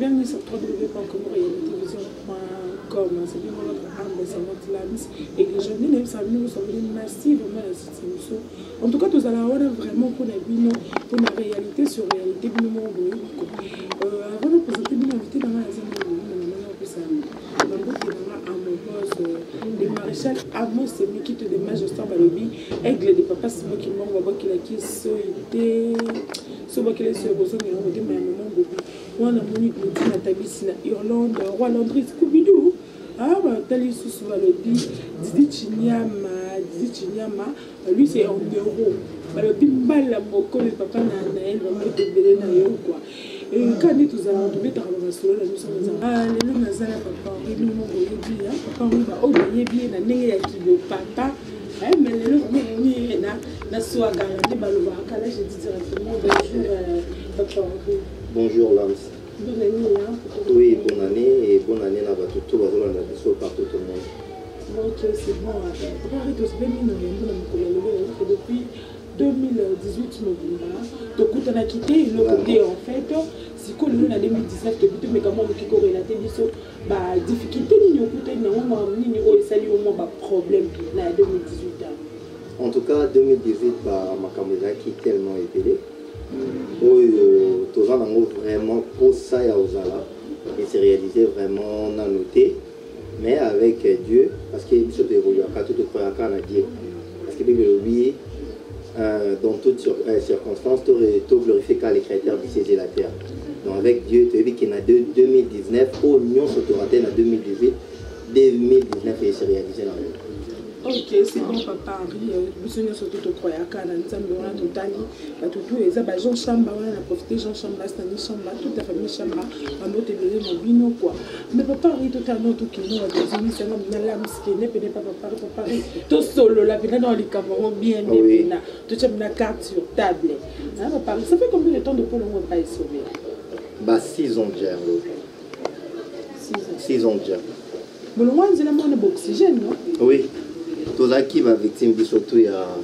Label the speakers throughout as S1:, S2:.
S1: bienvenue sur www.comorialitévision.com. C'est bien votre âme, c'est votre lance. Et les jeunes, nous sommes massivement à cette émission. En tout cas, nous allons avoir vraiment pour la réalité sur réalité. Avant de présenter une invité dans la zone, le maréchal Amos, c'est lui qui te démarre, je sens Balobi, aigle de papa, c'est moi qui m'envoie qu'il a qui été. Ce qui est sur besoin de remonter ma maman Gobi. On a monique le dit Natabisina, Irlande, Roi Landry, Scooby-Doo. Ah, Tali Soussou Balobi, Didi Chinyama, lui c'est en euro. Balobi Mbala Moko, le papa Naël, maman de Bélé Nayo, quoi. Et quand nous allons trouver ta relation, nous sommes ah, les gens Nazala, papa, ils nous ont dit, papa, on va oublier bien, la nègre qui veut papa. Mais les gens qui sont je dis directement bonjour, papa.
S2: Bonjour, Lance.
S1: Bonne année.
S2: Oui, bonne année et bonne année à tout le monde partout au monde.
S1: Ok, c'est bon. Depuis 2018, nous avons quitté le côté en fait. Si on a 2019, mais comment on peut relater les difficultés, nous avons problème dans 2018.
S2: En tout cas, 2018, ma caméra qui est tellement épelée. Tous vraiment pour ça, et c'est réalisé vraiment dans noté, mais avec Dieu, parce que nous sommes évolués à tout croire à Dieu. Parce que lui, dans toutes circonstances, tu glorifies qu'à les créateurs du ciel et la terre. Donc avec Dieu, tu as vu qu'il y a 2019, au Union se tourne en 2018, 2019 et c'est réalisé dans le monde.
S1: Ok, c'est bon, papa Henri. Nous sommes surtout au Croyaka, nous sommes dans Totani, tout et ça, Jean Chamba, on a profité, Jean Chamba, Stani Chamba, toute la famille Chamba, à notre bébé, mon bino, quoi. Mais papa Henri, tout à l'heure, tout qui nous a dit, c'est un homme qui n'est pas papa, tout solo, la vie dans les camarades, bien, tout ça, une carte sur table. Ça fait combien de temps de Paul on va pas y sauver?
S2: 6 ans déjà. 6 ans déjà.
S1: Bon, le moins, c'est la monnaie d'oxygène, non?
S2: Oui. Tous ceux qui sont victimes, surtout, il y a un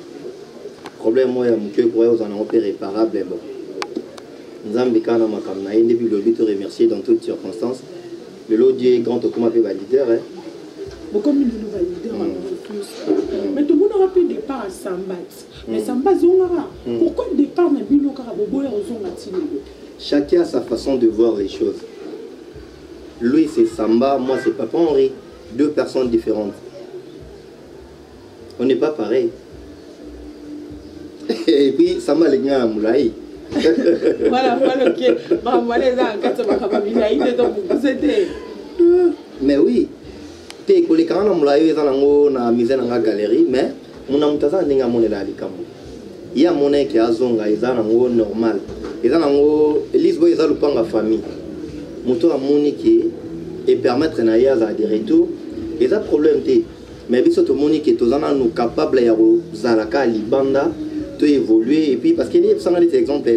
S2: problème, il y a un peu réparable. Nous avons depuis le but de remercier dans toutes circonstances. Le lot Dieu est grand, comme on appelle leader.
S1: Beaucoup de nous valideurs, mais tout le monde aura fait départ à Sambat. Mais Sambat, pourquoi le départ n'a pas eu
S2: chacun a sa façon de voir les choses. Lui, c'est Samba, moi, c'est Papa Henri. 2 personnes différentes. On n'est pas pareil. Et puis, Samba, les gars, à Moulaï.
S1: Voilà, ok.
S2: Mais oui, tu es collé quand on a eu une mise dans la galerie, mais on a monté ça dans la monnaie. Il y a monnaie qui a zonga, ils ont normal. Ils ont Lisboa, ils ont la famille. Moto a monique et permettre à des retours. Ils ont problème. Mais si tu monique, tu es capable de zalaka libanda, de évoluer. Et puis parce qu'il y a des exemples,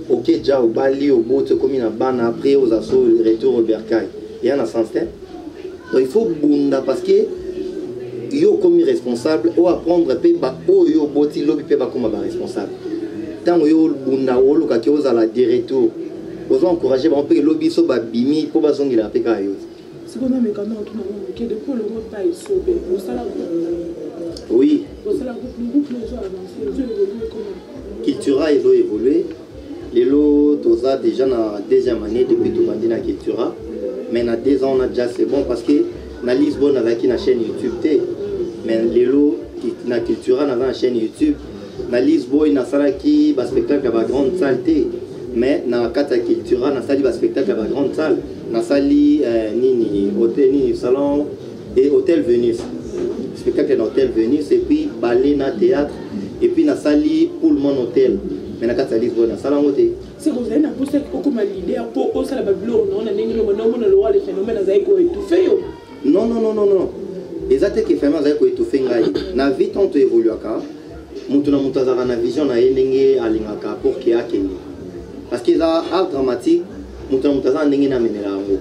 S2: ok, déjà au Bali, au bout, comme il y a ban après aux assauts, retour au Bercail. Il y a un sens. Donc il faut bunda parce que yo comme responsable ou apprendre peba o yo boti lobi peba comme responsable. Tant yo bunda o lo ka ki ozala de retour. Vous encourager on peut lobby so ba bimi pour bazongi la peka yo.
S1: C'est qu'on a mais quand on que depuis le groupe pas sauvé. Au salaire.
S2: Oui.
S1: Au salaire le groupe les gens avancé,
S2: Cultura ils ont évolué. Les lots toza déjà na deuxième année depuis tout bandi na Cultura. Mais dans 2 ans on a déjà c'est bon parce que na Lisbonne avec une chaîne YouTube té. Mais les lots na Cultura na une chaîne YouTube. Na Lisbonne na salaki ba spectacle ba grande salle té. Mais na kata Cultura na sali ba spectacle ba grande salle. Na sali nini hôtel ni salon et hôtel Venus. Spectacle dans hôtel Venus et puis ballet na théâtre et puis na sali pour le monde hôtel. Mais na kata Lisbonne na salon hôtel.
S1: C'est que vous avez posé comme l'idée pour ça la bablo non on a le roi les phénomènes à ko étouffé.
S2: Non. Exactement que phénomène à ko étouffé ngai. Na vie tant évolue aka. Mutuna mutazara na vision na endenge alingaka pour qu'il y a kenni. Parce que ça art dramatique mutuna mutazara ndenge na menela ngo.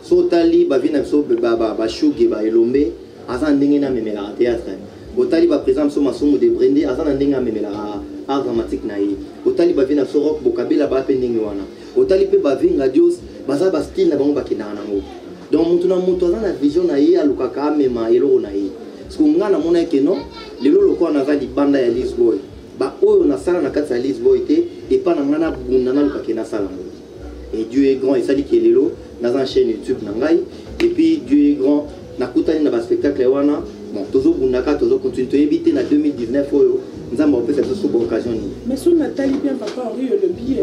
S2: So tali ba vina so ba shugi ba elombe azan ndenge na menela théâtre. Otali par exemple so masomo de Brende azan ndenge na menela art dramatique na yi. Otali ba vina so rock bokabela ba pe ndenge wana. Otali pe ba vinga Dios baza ba style na bango bakendaka nango. Donc mutu na mutu aza na vision na ye alukaka amema eloko na ye. Parce que nga na mona ke non lelo lokola naza libanda ya Lisboy. Ba oyo na sala na kati ya Lisboy te et pas na ngana bunda na lukaka na sala ngo. Et Dieu est grand et ça dit que lelo dans une chaîne YouTube nangai et puis Dieu est grand nakutani na ba spectacle wana bon tozo bundaka tozo continuer to éviter na 2019 oyo nzamba opesa so bonne occasion ni.
S1: Mais son Nathalie bien papa Henri le bi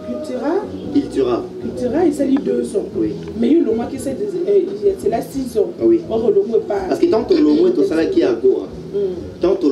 S1: Cultura il s'allie 2 ans.
S2: Oui.
S1: Mais il le mois qui c'est la 6 ans.
S2: Oui.
S1: Or le mois pas.
S2: Parce que tant que le mois to sala qui agora. Tant que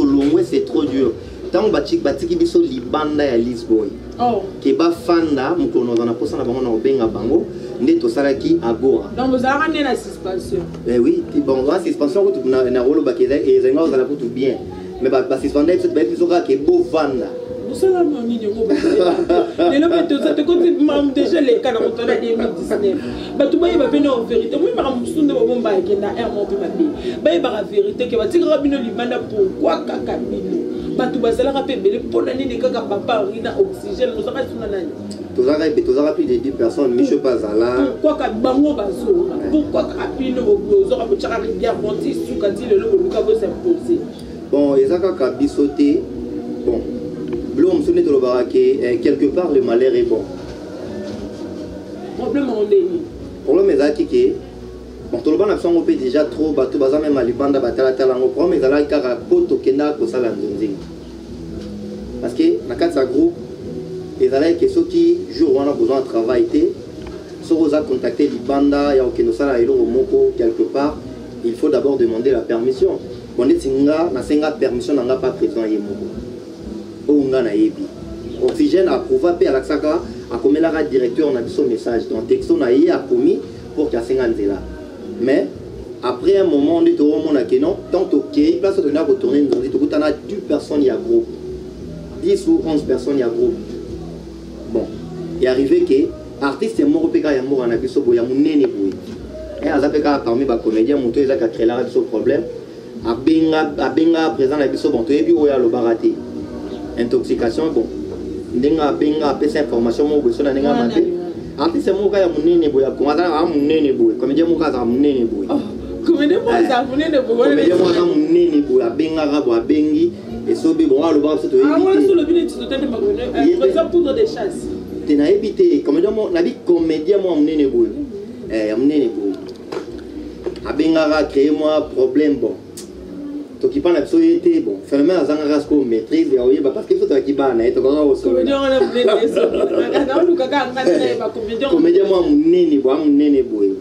S2: le mois c'est trop dur. Tant batiki biso libanda ya Lisboy.
S1: Oh.
S2: Qui ba fanda mukono na posa na bango na obenga bango nde to sala qui agora.
S1: Donc vous avez ramené la suspension.
S2: Eh oui, bon la suspension ko na rolo bakela et zenga za la tout bien. Mais ba suspendre cette bête biso ka ke bo fanda.
S1: Vous savez non ni ngo ba. Les lobe to ça te côté même déjà les cas dans 2019. Ba tout ba ba pena en vérité. Moi ma musunde ba bomba kenda air mo bi ma bi. Ba ba vérité ke ba tigara bino limanda pourquoi kaka bino. Batou bazala rappeler pour l'année des kaka papa rina oxygène nous avons sur nani
S2: tozara plus de 10 personnes mais je pas là
S1: pourquoi ka bango bazo pourquoi ka pino bozo ka bochaka bien monti sukati le lobo luka bo s'imposer
S2: bon ezaka ka bisoté bon blom sonné to lobara que quelque part le malheur est bon
S1: problème on est
S2: problème ezaki que bon tout le monde a fait un peu déjà trop bateau baza même à libanda batala talango problème ezala kaka poto kenda ko sala ndonzi parce que na kati groupe ezala que ceux qui jour on a besoin de travail té so oza contacter libanda ya okendo sala elo moko quelque part il faut d'abord demander la permission bon etinga na senga permission nanga pas présent yemoko onga na yebi oxygène approuva pe alaksaka akomela ka directeur na biso message donc texto na ye a commis pour qu'il y ait là. Mais après un moment, on est au moment où non, tant ok, place on a retourné, nous on a 10 personnes, il y a groupe. 10 ou 11 personnes, il y a groupe. Bon, il est arrivé que l'artiste est mort, il y a mort en abisso, il y a mon nez. Et à Zapeka, parmi les comédiens, mon tour, il a créé là ce problème. À Benga, présent l'abisso, bon, tu es vu où il y a le baraté. Intoxication, bon. Benga, après cette information, mon besoin d'un maté. Artiste moka ya munene boya komata a munene boya comédien moka za munene boya
S1: comédien moka za munene boya
S2: comédien moka munene boya benga ga boya bengi et sobi bon a le ba so to
S1: éviter ah voilà sur le billet tu dois te par exemple pour des chasses
S2: tu n'as évité comédien mo na bi comédien mo munene boya munene boya a benga ga créer moi problème bon to qui parle absolument bon phénomène azanga rasko maîtrise ya oyeba parce que faut to ki bana et to ko go so
S1: comédien on a munene so na luka ka ngana ba
S2: comédien mo munene boya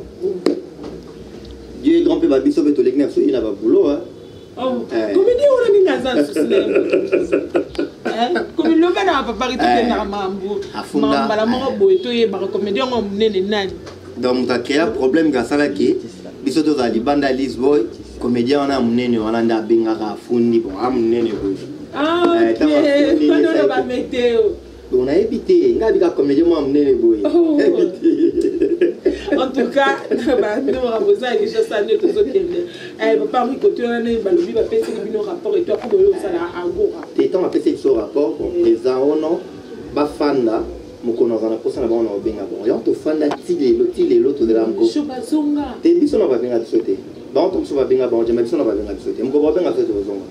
S2: Dieu est grand peu ba biso beto lekna so ina ba boulot hein
S1: oh comédien on a ni ngazan so comme le bana pa parité na mambo mamba la mo boy to ye ba comédien on munene nani
S2: donc ta créa problème ga sala ki biso to za libanda Lisboy comédien on a munene on a nda benga ka fundi bon a munene boy
S1: ah ok on va mettre
S2: on a évité ngabika comédien mo munene boy
S1: en tout cas ba nous rabosa et je ça ne tous autres papa Henri côté on a balobi ba pèse bino rapport et toi pour ça là agora
S2: tétant a pèse ce rapport les aono ba fanda mukono zana posa na bana obenga bon yo to fanda tilelo to de la mko
S1: shobazonga
S2: te biso na ba benga bisote ba to so ba benga ba jama biso na ba benga bisote mko ba benga bisote zonga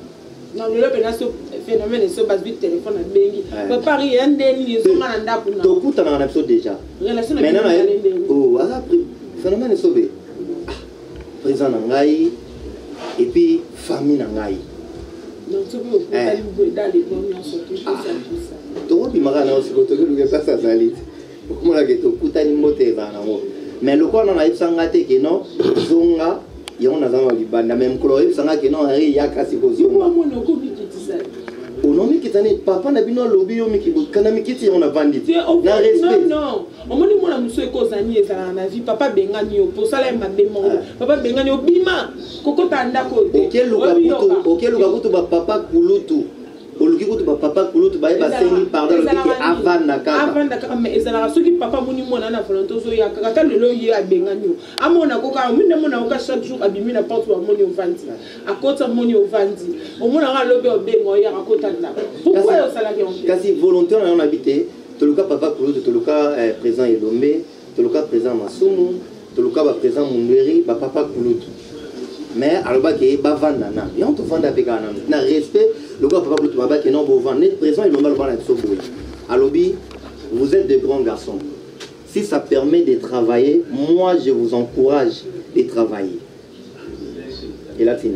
S1: non le benga so phénomène so base vite téléphone na bengi papa Henri ndeni yezonga na ndaku na
S2: to kuta na biso déjà
S1: relation
S2: mais na oh ala phénomène so be présent na ngai et puis famille na ngai
S1: donc so be okutali dans les bonnes sorties tout ça
S2: to bi magana aussi ko to ke pasa zalit ko mala ke to kutani moteva na ngo mais le quoi na ibsanga te ke no zonga yona zama libanda même ko ibsanga ke no ari ya kasi ko zonga
S1: moi no ko bikitisa
S2: onomi kitani papa na bino lobi yo miki kana mikiti on a vandit na respect
S1: non omoni mona muso ekozani ezala na vie papa bengani yo pour sala ma demande papa bengani yo bima kokota ndako
S2: okeluka kutu ba papa kulutu oluki kutu ba papa kulutu ba eba sengi pardon oluki avanda kaka
S1: mais ezala soki papa moni mona na volonté zo ya kaka lelo ye abengani yo amona koka minde mona koka chaque jour abimi na porte wa moni ovandi akota moni ovandi omona nga lobe obengo ya akota ndako pourquoi yo sala ke on
S2: kasi volontaire on habité toluka papa Claude, toluka président Elombe, toluka président Masumu, toluka président Mundweri, papa Claude. Mais alors que bavanda na, et on te vend avec un na respect, le gars papa Claude baba qui non bon vendre, président Elombe le bana tsoboué. Alobi, vous êtes de grands garçons. Si ça permet de travailler, moi je vous encourage de travailler. Et là fini.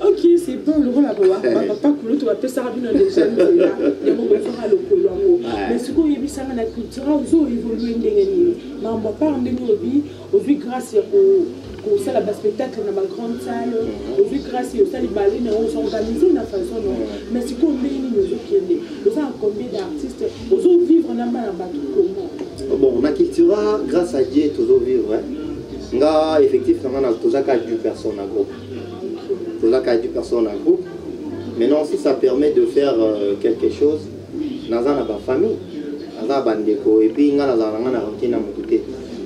S1: Ok, c'est bon, le rôle à voir. Papa Koulou, tu vas te servir dans les jeunes là. Il y a mon frère à l'eau. Mais ce qu'on y a vu, ça m'a la culture, ils ont évolué. Mais on va pas en aujourd'hui, grâce au salle à spectacle dans ma grande salle, aujourd'hui, grâce au salle de ballet, on s'est organisé de la façon. Mais ce qu'on met, nous avons combien d'artistes, nous allons vivre dans ma comment.
S2: Bon, la culture, grâce à Dieu, toujours vivre. Nga effectivement, on a toujours 4 personnes en groupe. Toujours 4 personnes en groupe. Maintenant, si ça permet de faire quelque chose, dans la famille, dans la bandeko, et puis dans la rentrée dans mon côté,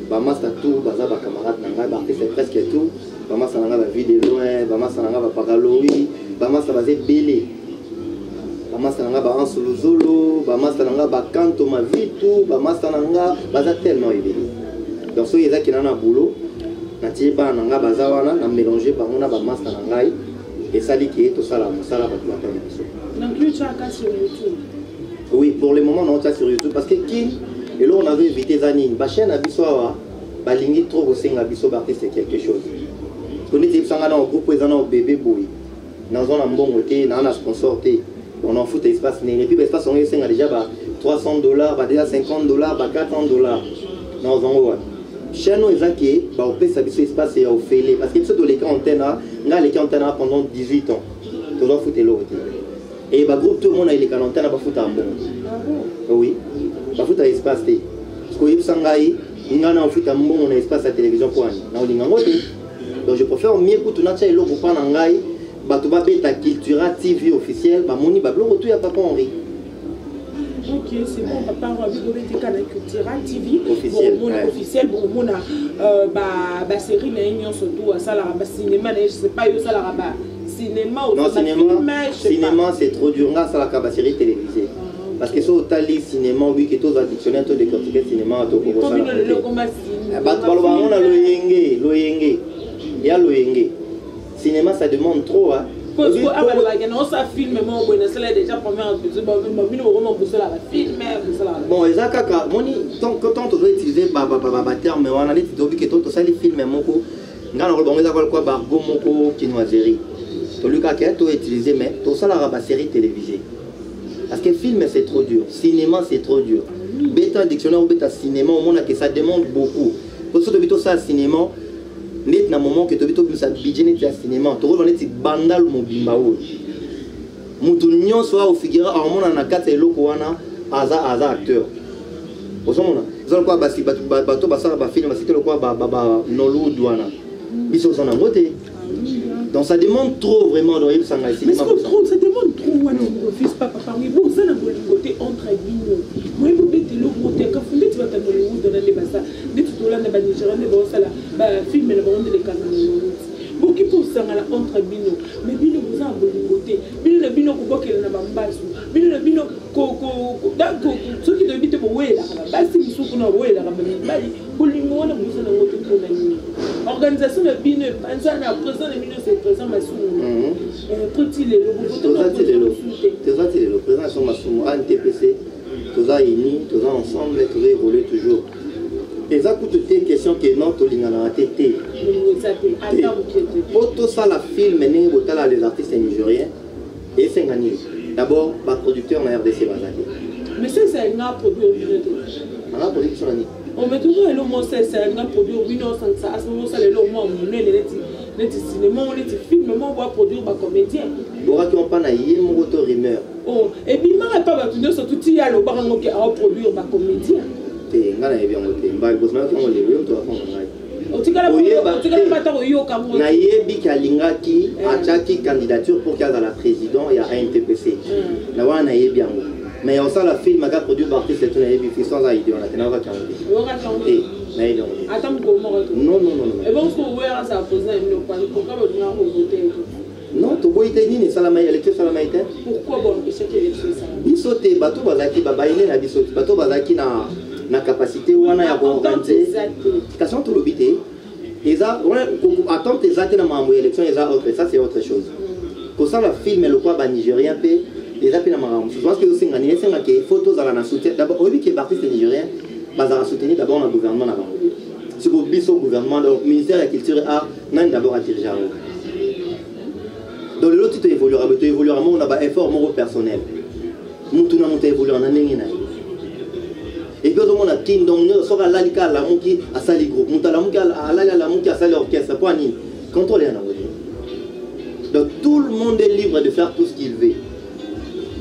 S2: bamasta tout, baza ba camarade nanga, c'est presque tout. Bamasta nanga ba vie de loin, bamasta nanga ba paraloi, bamasta basé belé. Bamasta nanga ba ansuluzolo, bamasta nanga ba kanto ma vie tout, bamasta nanga baza tellement aidé. Donc ceux qui ont un boulot, natie ba nanga baza wana na mélanger bango na ba master nangai et ça dit que tout ça là ba tu
S1: donc tu as sur YouTube.
S2: Oui, pour le moment on est sur YouTube parce que qui et là on avait invité Zanine ba chaîne abisoa ba lingi trop au singa biso ba c'est quelque chose. Connais tu sanga na groupe ezana au bébé boy. Na zona mbongo te na na sponsor te. On en fout espace et puis l'espace on est déjà ba $300, ba déjà $50, ba $400. Non zongo chez nous, ils ont fait ça espace et au fêlé. Parce que ceux qui ont antenne, pendant 18 ans. Tout le monde fout l'eau. Et le groupe, tout le monde a les antenne, va foutre un bon. Oui, va foutre un espace. Parce que ils ont fait un bon espace à la télévision pour donc je préfère mieux que tu n'as pas l'eau pour prendre un gars. Tu vas mettre ta Cultura TV officielle. Moni, tu vas pas Henri.
S1: Ok, c'est bon, papa, on va vivre avec des canaux Cultura TV
S2: officiel.
S1: Bon, officiel, bon, on a série, surtout à ça, la cinéma, je sais pas, ça la cinéma ou
S2: cinéma, c'est trop dur, là, ça la série télévisée. Parce que sur le cinéma, oui, que tous les dictionnaires, tous les critiques cinéma, tout le monde. On a l'oyenge. Il y a l'oyenge. Cinéma, ça demande trop, hein.
S1: Parce que ça filme, c'est déjà première
S2: bon, quand on doit utiliser le terme, on a dit que tout ça, les films, on a quoi bargo moko chinoiserie. Tout le cas qui a tout utilisé, mais tout ça la série télévisée. Parce que film c'est trop dur, cinéma c'est trop dur. Bêta dictionnaire ou bêta cinéma, on a que ça demande beaucoup. Pour ça, tout ça cinéma. Net na moment que tu as ça budget net ya cinéma tu vois net bandal mobimba o mutu nyonso au figura en mona na kata eloko wana aza acteur osomona zalo kwa basi bato basala ba film c'était le quoi ba Nollywood wana biso zona ngote donc ça demande trop vraiment dans cinéma.
S1: Mais ça demande trop wana fils papa parmi bon ça na côté entre guillemets moi je vais te le côté quand tu vas te Nollywood dans les basa dit tout là na ba Nigeria ne ba sala ba film na ba on les canaux bon qui pour ça la entre bino mais bino vous en côté bino ko bokela na ba mbasu bino ko dako ceux qui doivent te wela basi misuku na wela ka bali bolingo wana musa na ngoto ko na ni organisation de bino panza na président de bino c'est président Masumu petit le
S2: président Masumu ANTPC tous a unis tous ensemble tous évoluer toujours. Et ça coûte des questions que non to lingana tete. Auto ça la film né botala les artistes nigériens et c'est gagné. D'abord par producteur na RDC bazali.
S1: Mais c'est un produit
S2: on a production ni.
S1: On met toujours le mot c'est un produit wino sans ça à ce moment ça le mot net cinéma on net film mais on va produire ba comédien.
S2: Bora qui on pas na yé mon auto rumeur.
S1: Oh et puis mara pas ba tout surtout ti ya lo ba ngo ki a produire ba comédien.
S2: Ngana bien ngote mba bosna ko ngole yo to afon ngai na yebi kalingaki ataki candidature pour qu'il y a la président et à NTPC na wana na yebi yango mais on ça la film a produit par artiste c'est na yebi sans a idée on a tena va changer na yebi
S1: attends ko mo
S2: non
S1: et bon ce qu'on voit ça faisait une pourquoi on a voté
S2: Non, tu vois, il y a salama électeur salama été.
S1: Pourquoi bon empêcher que l'élection salama?
S2: Il saute bateau bazaki babaine na biso bateau bazaki na capacité wana ya organiser. Question tout l'obité. Et ça attendre tes actes dans ma élection et ça autre ça c'est autre chose. Pour ça le film le quoi ba nigérien pe les appels na maram. Je pense que aussi ngani senga que photos à la soutien d'abord au que parti nigérien bazara soutenir d'abord le gouvernement na bango. C'est pour biso gouvernement donc ministère de la culture et art nan d'abord à diriger. Dans le lot tu évoluera on a un effort moral personnel. Mutu na mutu évoluer na ndenge na. Et puis on a kin donc so ka lalika la muki asali groupe mutu la muki ala la muki asali orchestre pour ni contrôler na wodi. Donc tout le monde est libre de faire tout ce qu'il veut.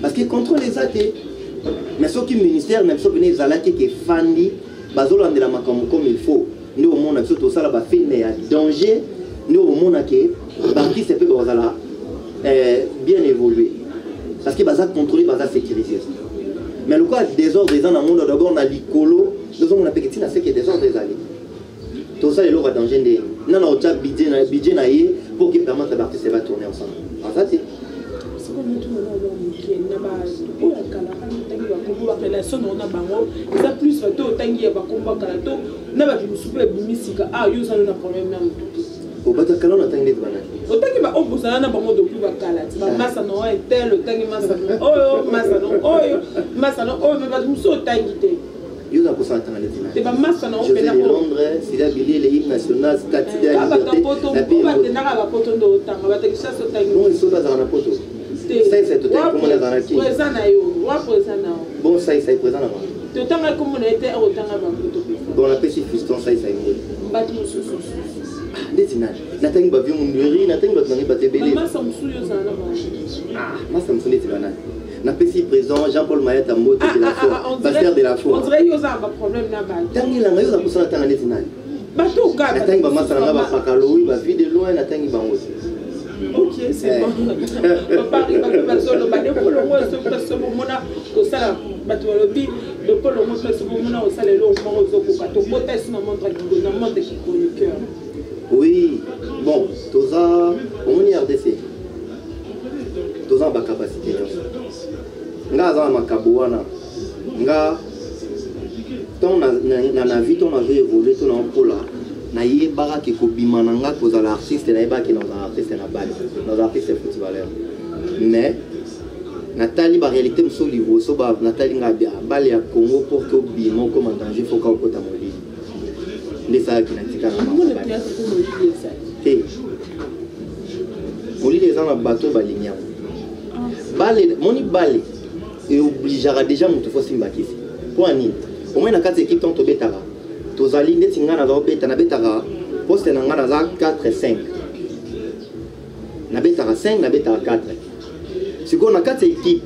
S2: Parce que contrôle les athées. Mais ce qui ministère même ce que les alaki qui fandi bazolande la makambo comme il faut. Nous au monde surtout ça là film il y a danger. Nous au monde que parti c'est peu bazala bien évolué. Parce que baza contrôler baza sécuriser. Mais le cas désordre des gens dans le monde d'abord on a l'icolo, nous on a petit na c'est que désordre des alliés. Tout ça est là danger des. Non non au budget na pour que permettre à partir ça va tourner ensemble. Ah ça c'est
S1: plus
S2: au Bataclan on a tangué de banane.
S1: Autant va opposer na bango depuis bakala. Ba massa no est tel le tangi massa. Oh massa no mais va muso tangité.
S2: Yo na kosa tangale tina.
S1: Te ba massa no
S2: opena pour Londres, c'est la ville l'hymne national, statut de la liberté.
S1: La paix va te nara ba poto ndo tanga ba te chasse tangi.
S2: Non, ils sont pas dans la poto. Ça c'est tout comme les anarchistes.
S1: Présent na yo, wa présent na.
S2: Bon ça est présent là.
S1: Te tanga comme on était au tanga ba poto.
S2: Bon la paix c'est fiston ça est
S1: Bati muso.
S2: Detina, natangi ba vieux munduri, natangi ba tanga ba tebele.
S1: Massa muso yo zana ba.
S2: Massa muso ne tibana. Na pesi président Jean-Paul Mayata Moto de la Foi, pasteur de la Foi.
S1: On dirait yo za ba problème na ba.
S2: Tangi la ngayo za kusala tanga netina.
S1: Bato ga.
S2: Natangi ba massa na ba pakalo, ba vie de loin natangi ba ngosi.
S1: Ok, c'est bon. Paris ba solo ba de ko lo mo so presso mo na ko sala bato lobi de ko lo mo presso mo na o sala lo mo zo ko ka to potesse na montre na montre qui chroniqueur.
S2: Oui, bon, tout ça, on y a RDC. Tout ça, ma capacité. Nga za makabuana. Nga, ton na vie, ton a évolué, ton a pola. Na yé bara qui kobima nga cause l'artiste, na yé qui dans un artiste na balle, dans un artiste footballeur. Mais Nathalie ba réalité mso livo so ba Nathalie nga bia balle ya Congo pour que bimo comme en danger faut qu'on kota moli. Les ça qui n'a tika na mama. Eh. Moli les gens na bateau ba linya. Balle, moni balle et obligera déjà mutu fo simba kisi. Pour ani. Au moins na quatre équipes ton tobetara. Tozali ndeti nga na zo beta na betara. Poste na nga na za 4 et 5. Na betara 5 na betara 4. Si on a 4 équipes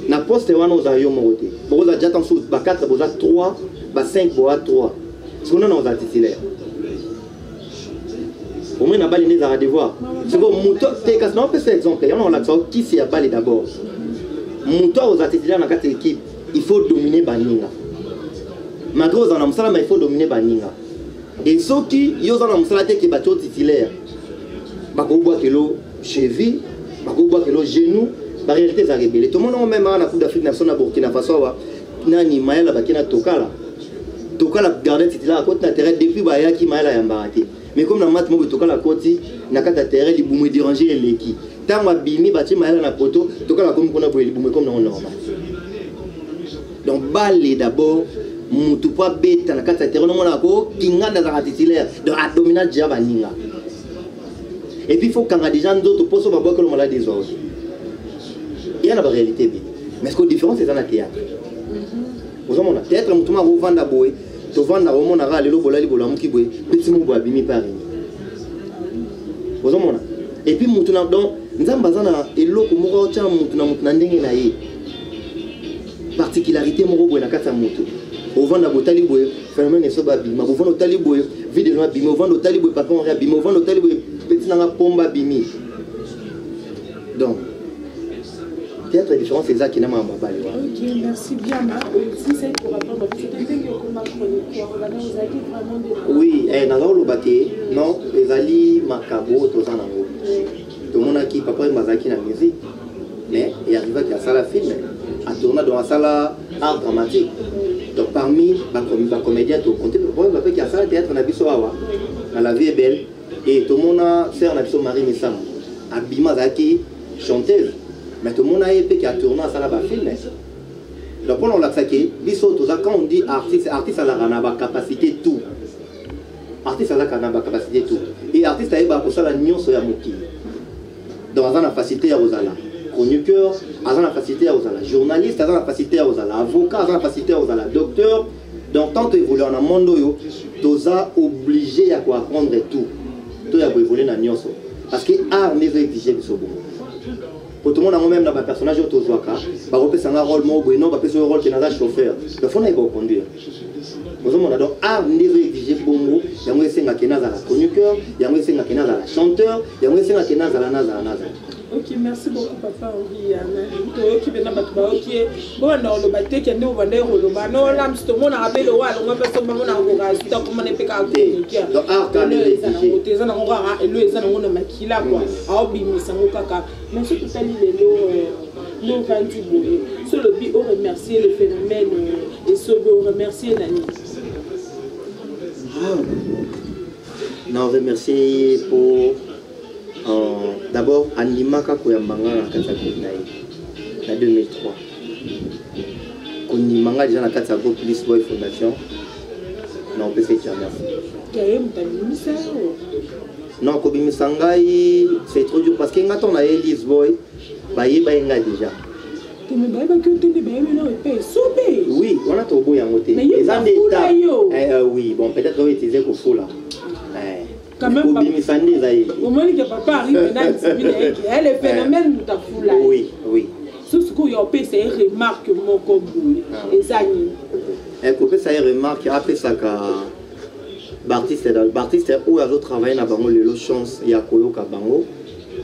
S2: na poste wana oza yo moté. Boza déjà tant sous ba 4 boza 3, ba 5 boza 3. Si on a nos titulaires. Au moins na balle les à devoir. Si on muto te cas non peut faire exemple. On a ça qui c'est à balle d'abord. Muto aux titulaires na 4 équipes, il faut dominer baninga. Madros en amsala mais il faut dominer baninga. Et ceux qui yo en amsala te qui bateau titulaire. Ba ko boa kilo cheville, ba ko boa kilo genou, ba réalité ça rebelle. Tout le monde même na Coupe d'Afrique nationale Burkina Faso wa nani Maëla bakina tokala. Tokala garder titulaire à côté na terrain depuis ba yaki Maëla ya mbarati. Mais comme na match mo tokala côté na kata terrain li boumé déranger l'équipe. Tant wa bimi bati Maëla na poto tokala comme kona boye li boumé comme na normal. Donc balle d'abord mutu pa beta na kata terrain no ko kinga na titulaire de a dominer déjà baninga. Et puis il faut qu'on a des gens d'autres pour se voir que le malade des autres. Il y a la réalité. Mais ce qui est différent, c'est dans le théâtre. Vous avez le théâtre, vous avez vendre à boy, vous vendez à Roman Ara, le bolali bolam qui boy, petit mot bois bimi par vous avez et puis vous avez donc nous avons besoin de l'eau pour mourir au champ, nous avons besoin de particularité mourir boy na kata mutu. Vous vendez à botali boy, phénomène est so babima. Vous vendez au tali boy, vidéo na bima. Vous vendez au tali boy, papa on réabima. Vous vendez au tali boy. Petit nanga pomba bimi. Donc, théâtre différent, c'est ça qui n'a pas mal.
S1: Ok, merci bien. Si c'est pour répondre, c'était que combat chronique. Oui,
S2: dans le bâti, non, les alliés macabo, tout ça, tout le monde musique. Mais il arrive qu'il y a ça la film, à tourner dans la salle art dramatique. Donc parmi les comédiens, tout le monde qu'il y a ça le théâtre, la vie est belle. Et tout le monde a fait un Marie Missam. Abima Zaki, chanteuse. Mais tout le monde a été qui a tourné à ça la film. Donc on l'a saqué, quand on dit artiste, artiste a la capacité tout. Artiste a la capacité tout. Et artiste a la nion sur la mouki. Donc la facilité à Rosala. Chroniqueur, la facilité à Rosala. Journaliste, la facilité à Rosala. Avocat, la facilité à Rosala. Docteur. Donc tant que évoluer en un monde, tu as obligé à apprendre tout. Tu as évolué dans la nion. Parce que l'art n'est pas exigé de ce bout. Pour tout le monde, même dans le personnage, tu as un rôle un rôle qui est un chauffeur. Il faut pas conduire. Donc, art n'est pas exigé pour nous. Il y a un chroniqueur, il y a un chanteur, il y a un
S1: Ok, merci beaucoup, papa Henri. Qui vient ok. Bon, non, le bâtiment qui est nous, on va non, là, tout le monde a rappelé le roi, on va faire ça, on va voir, c'est comme on est péché à côté.
S2: Donc, art, quand même,
S1: les gens ont un maquillage, quoi. Ah, bim, ça m'a caca. Mais ce que tu as dit, nous, vendu, sur le but, on remercie le phénomène et sauver, on remercie Nani.
S2: Non, remercie pour. D'abord, Animaka Koyambanga en 2003. Konimanga déjà dans la 4 Police Boy Fondation. Non, on peut se dire merci. Non, Kobimisanga, c'est trop dur parce que quand on a Elise Boy, il y a déjà. Oui, on a trop beau en côté.
S1: Mais il y a
S2: oui, bon, peut-être qu'on va utiliser pour fou là.
S1: Quand même, au moment où papa arrive, elle est phénomène de ta foule.
S2: Oui, oui.
S1: Ce que vous avez c'est une remarque, mon combo. Et ça,
S2: ça une remarque, après ça, Baptiste, où il a travaillé dans le chance, il y a Koyo Kabango.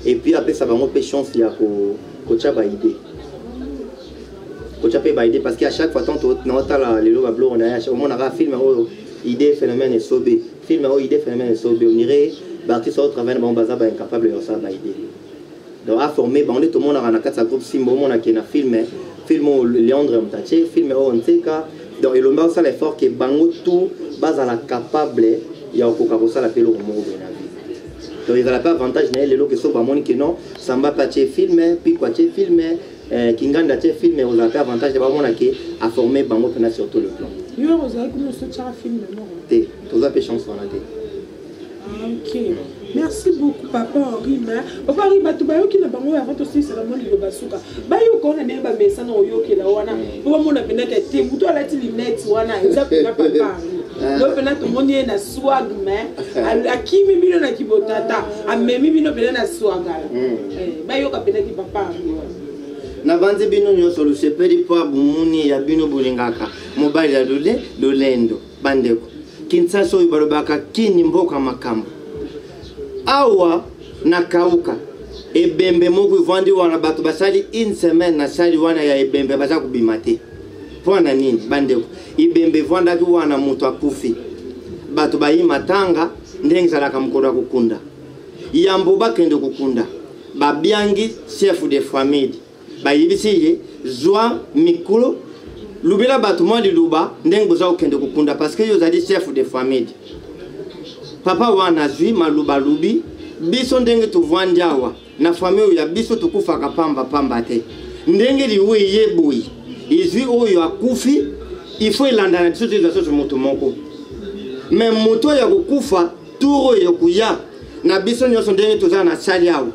S2: Et puis après ça, il y a chance, il y a Kocha Baïdé. Kocha Baïdé, parce qu'à chaque fois, tant on a un film, idée, phénomène et sobé. Film idée, phénomène et sobé. On irait, Baptiste au travail, on est incapable de faire idée. Donc, à former, tout le monde a un groupe Simbo, on a un film, Léandre Mtaché, film Onteka. Donc, il y a un effort que Bango tout, base à la capable, il y a un coca la pelo au monde. Donc, il n'y a pas avantage, les gens qui sont pas que non, Samba Paché film, puis quoi film, Kinganda film, on n'a pas avantage de vraiment à former Bango sur tout le plan.
S1: Vous avez comment sortir un film de mort?
S2: Tout ça fait chance en
S1: ok. Merci beaucoup, Papa Henri. Papa Henri, tu vas qui n'a pas avant aussi, c'est vraiment le basuka. Bayo qu'on a même pas mais ça non yo qui la wana. Pour moi on a bien été vous toi la lunettes wana exactement Papa Henri. Donc maintenant tout le monde est na swag mais à qui mimi na kibotata, à mimi bino bien na swag là. Bayo ka bien qui Papa Henri.
S2: Na vanze bino nyonso lu sepeli po abumuni ya bino bulingaka mobile ya lolendo bandeko kintsasa oyo balobaka kini mboka makambo awa nakauka ebembe moko ivandi wana bato basali une semaine na sali wana ya ebembe baza kubima te pona nini bandeko ibembe vandaki wana mutu akufi bato bayima tanga ndenge ezalaka mokolo ya kokunda yambo bakende kokunda babyangi chef de famille bayibisiye zwa mikolo lubila batuma liluba ndenge boza okende kokunda parce que yo zali chef de famille papa wana zwi maluba lubi biso ndenge tuvandjawa na famille ya biso tukufaka pamba te ndenge liwe yeboyi izwi oyo akufi il faut ilandana biso tuzaso moto moko mais moto ya kokufa turo yo kuya na biso nyonso ndenge tozana na sali awo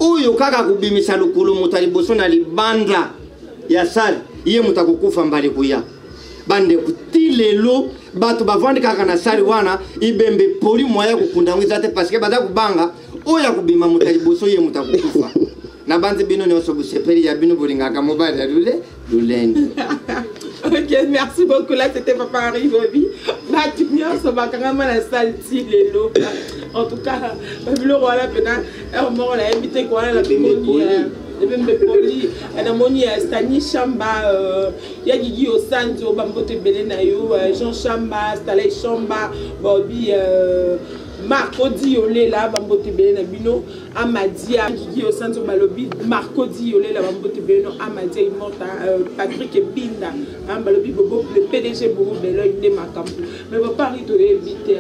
S2: oyo kaka kubimisa lukulu moto aliboso na libanda ya sali iye mutakukufa mbali kuya bande kutilelo bato bavandi kaka na sali wana ibembe poli moya kukunda ngwiza te parce que baza kubanga oya kubima mutaliboso iye mutakukufa na banzi bino nyonso busepeli ya bino bolingaka mobile ya lulende.
S1: Ok, merci beaucoup. Là, c'était Papa Henri Bobi. Là, tu viens sur ma caméra, la salle, Lelo. En tout cas, le roi là, on l'a invité quoi, la poli, Anamoni, Stani Chamba, Yagigi au Santo, Bambote Belenayo, Jean Chamba, Staley Chamba, Bobby. Marco Diolé là bambote beno bino Amadia qui au centre balobi Marco Diolé là bambote beno Amadia imorta Patrick Binda balobi bobo le PDG bobo belo inde makambu mais va pas rito éviter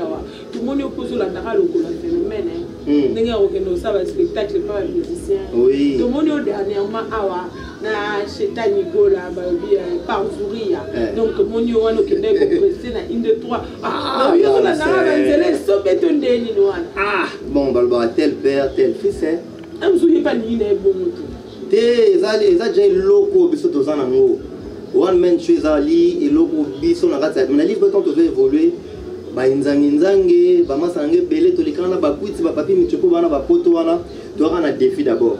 S1: tout le monde oppose la ndara le phénomène ndenge okendo ça va spectacle pas un musicien tout le monde dernièrement awa na Chetani Gola balobi par Zouria donc mon yo wana okende ko prester na inde 3 yo la ndara nzele so betonde
S2: ah bon balba tel père tel fils hein
S1: amzouye pas ni na bon moto
S2: te za déjà loko biso tozana ngo one man show ali et loko biso na kati na livre tant to évoluer ba nzangi ba masange belé to likana ba kwiti ba papi michoko bana ba poto wana to wana défi d'abord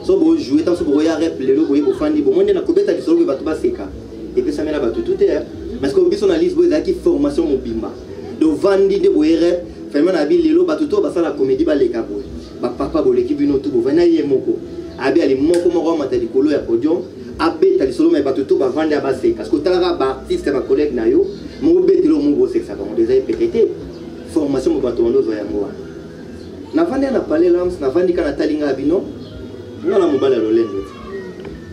S2: so bo jouer tant so bo ya rep le lobo bo fandi bo monde na kobeta bisolo ba to ba seka et puis ça mena ba tout est parce que biso na liste bo za ki formation mobimba do vandi de bo rep vraiment na bi lelo ba tout ba ça la comédie ba leka bo ba papa bo l'équipe bino tout bo vana ye moko abi ali moko mata likolo ya podium abeta lisolo mais ba tout ba vandi ba seka parce que talaka ba artiste ba collègue na yo mo beti lo mo bo seka ba mo déjà pété formation mo ba to ndo zo ya mo na vandi na parler là na vandi kana talinga bino ngala mo bala lo lendo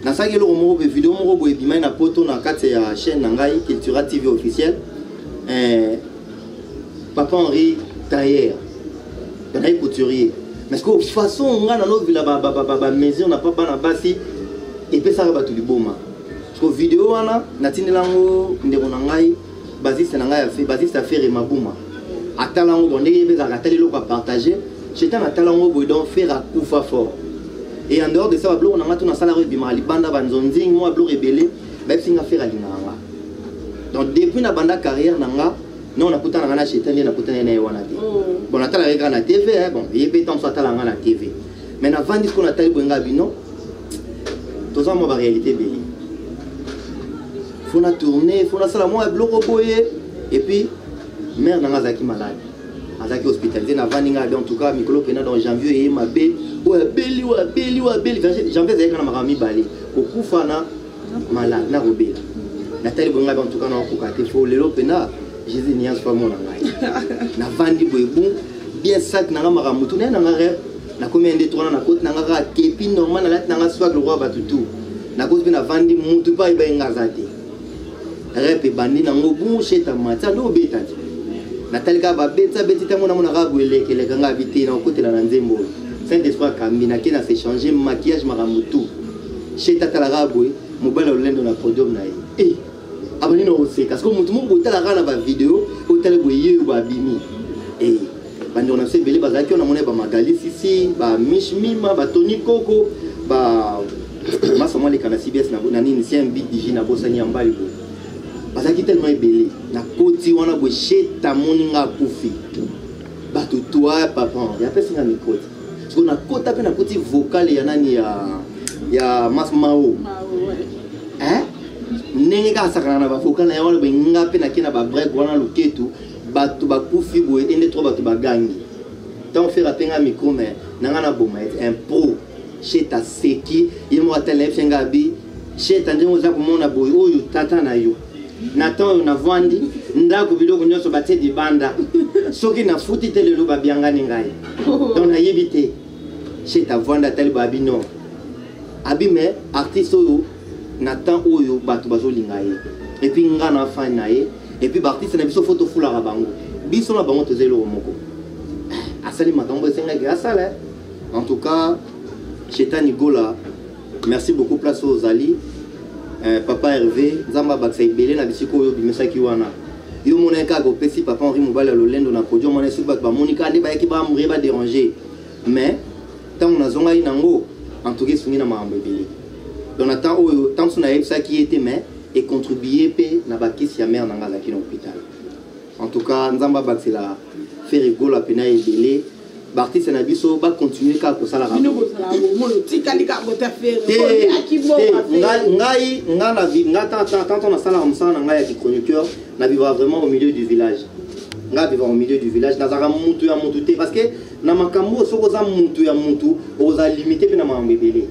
S2: na saki lo mo be vidéo mo bo ebima na poto na kati ya chaîne na ngai Cultura TV officiel Papa Henri Tailleur Danaï couturier mais que façon on a dans notre ville ba maison na papa na basi et puis ça va tout du boma parce que vidéo wana na tindelango ndeko na ngai basiste na ngai a fait basiste a fait mabuma atalango bon ndenge beza katali lo pa partager j'étais na talango bo donc faire à coup fort et en dehors de ça ba blo na ngatu na salary bima libanda banzonzi moi blo rebelle ba singa faire alinganga donc depuis na banda carrière nanga non on a pourtant na chetani na pourtant na wana te bon na tala rega na TV bon il peut tant soit tala na TV mais na vandi ce qu'on a tali benga bino tous en ma réalité belli faut na tourner faut na sala moi bloco boye et puis mère na ngazaki malade azaki hospitalisé na vandi nga en tout cas mikolo pena dans janvier et ma belli janvier zeka na marami bali okufa na malade na robela na tali benga en tout cas na kokate faut lelo pena Jésus n'y a pas mon angai. Na vandi boybu bien sac na ngama mutu na ngare na combien de trois na côte na ngara kepi normal na lat na swag le roi batutu. Na côte na vandi mutu pa iba ngazati. Rep bandi na ngobu cheta mata no betati. Na talika ba beta betita mona mona ga gweleke le ganga biti na côté la nzembo. Saint esprit kambi na kena se changer maquillage maramutu. Cheta talaga boy mobile olendo na podium na eh abani no se parce que mutu mo botala kana ba vidéo otale boye ba bimi eh bandi on a se belé bazaki on a moné ba magali sisi ba mishmima ba toni koko ba masa moi les kana CBS na nini c'est un big digi na bosani ambali bo bazaki tellement belé na koti wana bo cheta moninga kufi ba to toi papa ya pesi na mikoti parce que na kota pe na koti vocal ya nani ya mas mao hein ndenge ka sakana na bafoka na yawana benga pe na kina ba break wana luketu batu bakufi boye ende trop batu bagangi tant faire apenga micro mais nanga na boma un pro chez ta seki yemo atele fenga bi chez tande oza komona boye oyo tata na yo na temps na vandi ndako biloko nyonso batie di banda soki na futi tele lo babiangani ngai donc na yebite chez ta vanda tele babino abi mais artiste oyo Nathan oyo batu bazolinga ye et puis ngana fa na ye et puis artiste na biso photo fula bango biso na bango tozelo moko asali matombo senga ki asala en tout cas Chetani Gola merci beaucoup place aux Ali papa Hervé Zamba Baksa Ibele na bisiko oyo bimesaki wana yo moneka go pesi papa Henri Mobala lolendo na podium mona su ba monika de ba ki ba mourir ba déranger mais tant on a zonga inango en tout cas sungi na mambo ebele donc attend tant son aïe ça qui était mais et contribuer pe na bakisi ya mère nanga zaki na hôpital en tout cas nzamba baksela faire rigolo pena ebele l'artiste na biso ba continuer ka ko sala
S1: bino ko sala mo lo tikali ka ko ta faire
S2: ngai ngana vi ngata tant on a sala comme ça ngai ya ki chroniqueur na vivre vraiment au milieu du village nga vivre au milieu du village na zaka mutu ya mutu te parce que na makambo soko za mutu ya mutu oza limiter pe na mambo ebele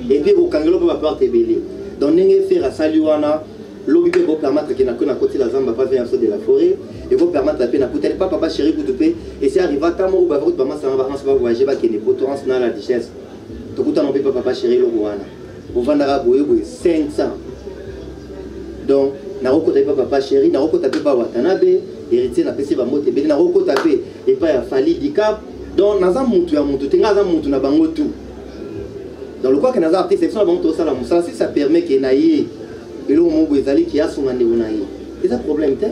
S2: et puis au kangelo peut pas porter belé donc n'engé faire à saliwana L'objet peut permettre qu'il n'y a que à côté de la zamba pas venir de la forêt. Et vous permettre la peine à coûter pas papa chéri coûter et c'est arrivé à temps où va votre maman ça va voyager pas qu'il y ait des potents dans la richesse. Tout le temps on peut pas papa chéri le roi. Vous vendra boye 500. Donc na roko tape papa chéri na roko tape pas Watanabe héritier na pesi ba mote beli na roko tape et pas ya fali dicap. Donc naza muntu ya muntu tenga za muntu na bango tout. Dans le quoi que naza artiste section na bango to sala musala si ça permet que naïe et le moment où ezali qui a son ande naïe. C'est ça problème té.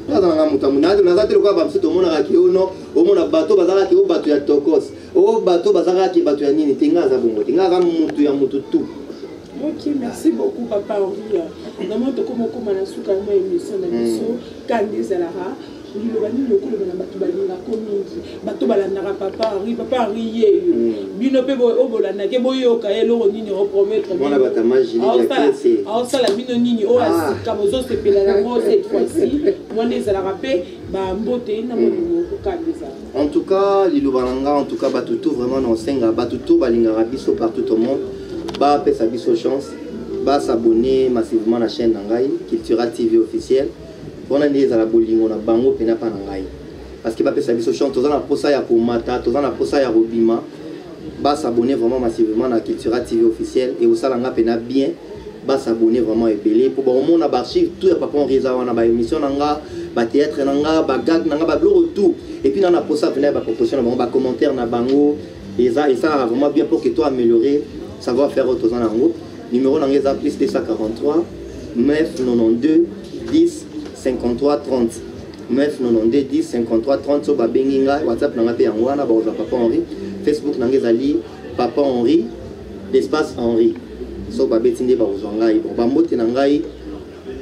S2: Là dans la muntu munade naza te quoi ba mso to mona ki ono o mona bato bazala ki o bato ya tokos. O bato bazala ki bato ya nini tenga za bongo tenga za muntu ya muntu tout.
S1: Ok, merci beaucoup, Papa Henri. Normalement, tu comme on a souka une émission de l'émission, Kandé Zalara, il va nous le coup de la Batubalina, Bato Balanara, Papa Henri, yé. Binope Obolana, Keboyo, Kaelo, Nini, repromettre.
S2: On a battu magie.
S1: Alors, ça, la Binonini, oh, Camozo, c'est Pélanamo, cette fois-ci. Moi, les Alarapé, Bamboté,
S2: en tout cas, Liloubalanga, en tout cas, Batutu, vraiment, non, Senga, Batutu, Balingarabiso, partout au monde. Bah après sa chance, bah s'abonner massivement à la chaîne Nangai, Cultura TV officielle. On a des à la bowling, on a bango pena pas Nangai. Parce que bah après sa chance, tous en a posa ya pour Mata, tous en a posa ya Robima. Bah s'abonner vraiment massivement à Cultura TV officielle et au salanga pena bien. Bah s'abonner vraiment et belé pour bon on a archive tout ya papa on résa on a ba émission Nanga, ba théâtre Nanga, ba gag Nanga, ba blog tout. Et puis on a posa venir ba proposition, ba commentaire na bango et ça vraiment bien pour que toi améliorer. Savoir faire autre chose en groupe. Numéro dans les plus 243 992 10 53 30 992 10 53 30 sur Babenginga WhatsApp n'a pas Angwana Papa Henri Facebook n'a pas Papa Henri l'espace Henri sur Babetinde Bauzangai Bambote Nangai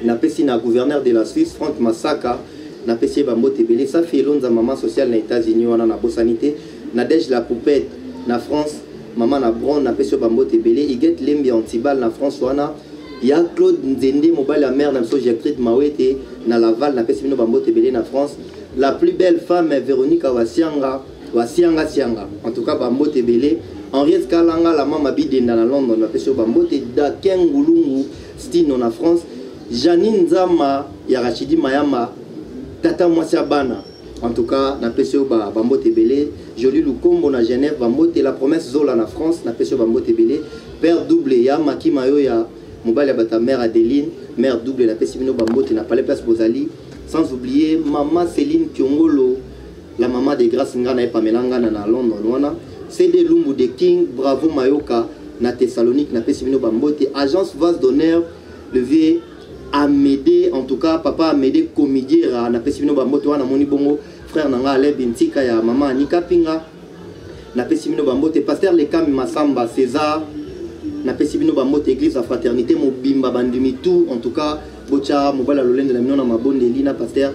S2: n'a pas si na gouverneur de la Suisse Franck Massaka n'a pas si Bambote Belé ça fait l'onza maman sociale aux États-Unis on a na sanité Nadège la poupette na France maman na bron na peso bambote belé iget lembi antibal na France wana ya Claude Nzende mobile la mère na so Jacqueline Mawete na Laval na peso bino bambote belé na France la plus belle femme est Véronique Wasianga en tout cas bambote belé Henriette Kalanga la maman bidenda na London na peso bambote da Kengulungu Stino na France Janine Zama ya Rachidi Mayama tata Mwasia Bana. En tout cas, na PCO Bambote Belé, Joli Lukombo na Genève, Bambote la promesse Zola na France, na PCO Bambote Belé, père double ya Maki Mayoya, Mobile Bata mère Adeline, mère double la PCO Bambote na Palais Place Bozali, sans oublier maman Céline Kiongolo, la maman de Grâce Ngana et Pamelanga na London wana, CD Lumbu de King, bravo Mayoka na Thessalonique na PCO Bambote, agence vase d'honneur, le vieux Amédée, en tout cas papa Amédée comédiera na pesibino bambote wana moni bongo frère nanga Ale Bintika ya maman Anika Pinga na pesibino bambote pasteur Lekami Masamba César na pesibino bambote église à fraternité mobimba bandimi tout en tout cas bocha mobala lolende na minona mabonde lina pasteur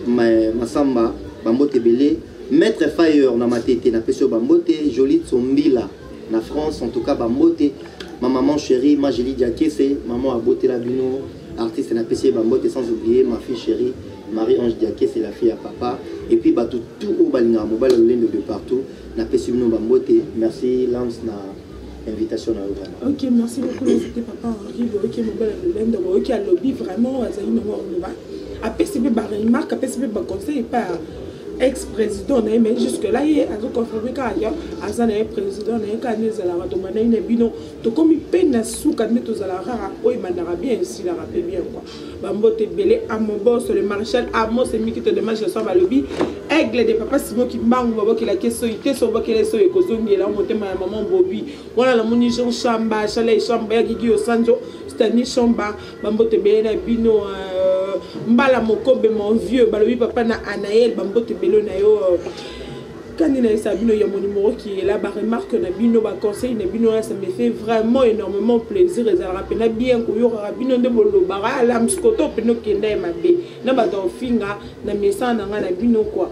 S2: Masamba bambote belé maître Fire na matete na pesio bambote Jolie Tsombila na France en tout cas bambote ma maman chérie Magélie Diakese maman a beauté la bino artiste na PC Bambote sans oublier ma fille chérie Marie-Ange Diaké c'est la fille à papa et puis bah tout au balinga mobile de partout na PC Bambote merci Lance na invitation à vous.
S1: Ok merci beaucoup c'était Papa Henri ok mobile de ok à lobby vraiment azali no mo a PCB ba remarque a PCB ba conseil pas ex-président mais jusque là il a confirmé qu'il y a un président qui a demandé bino to comme peine sous quand met aux alara o imandara bien ici la rappelle bien quoi bambote belé à mon boss le maréchal Amos c'est mi qui te demande je sors à lobby aigle de papa Simon qui mangue babo qui la question était sur babo qui les so ekozongi là monter ma maman Bobi voilà la moni Jean Chamba chalet chamba ya gigi au sanjo Stani Chamba bambote belé na bino mbala mokobe mon vieux balobi papa na Anaël bambote belé na yo Kanina Sabino il y a mon numéro qui est là bah remarque na bino ba conseil na bino ça me fait vraiment énormément plaisir et ça rappelle bien que yo rabino de bolo bara la mskoto peno kenda mabe na ba do finga na message na na bino quoi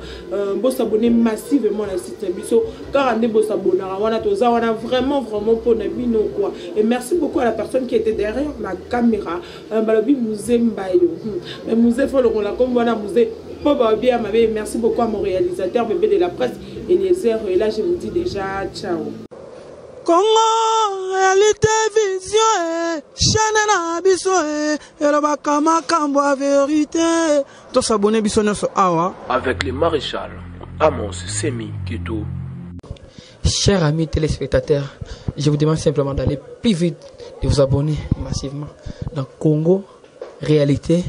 S1: bo s'abonner massivement na site biso car ande bo s'abonner wana toza wana vraiment pour na bino quoi et merci beaucoup à la personne qui était derrière la caméra balobi muzembayo mais muze faut le la comme wana muze bien merci beaucoup à mon réalisateur bébé de la presse Eliezer et là je vous dis déjà ciao.
S3: Congo, réalité, vision, chaîne na biso, et le bakama kambo a vérité. Tous s'abonner biso sur Awa.
S4: Avec le maréchal Amos Semi Kito.
S5: Chers amis téléspectateurs, je vous demande simplement d'aller plus vite, de vous abonner massivement dans Congo, réalité,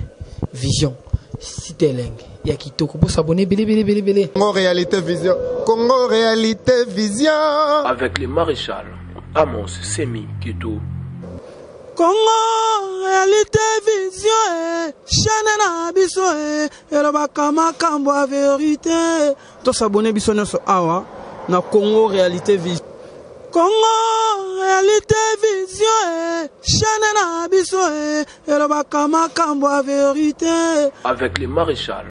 S5: vision. Cité Leng, il y a qui pour s'abonner, belé.
S6: Congo, réalité, vision. Congo, réalité, vision.
S4: Avec le maréchal Amos Semi Kito.
S3: Congo, réalité, vision, chaîne na biso, et le bakama kambo a vérité. Tous s'abonner biso sur Awa. Na Congo réalité vision. Congo réalité vision, chaîne na biso, et le bakama kambo a vérité.
S4: Avec le maréchal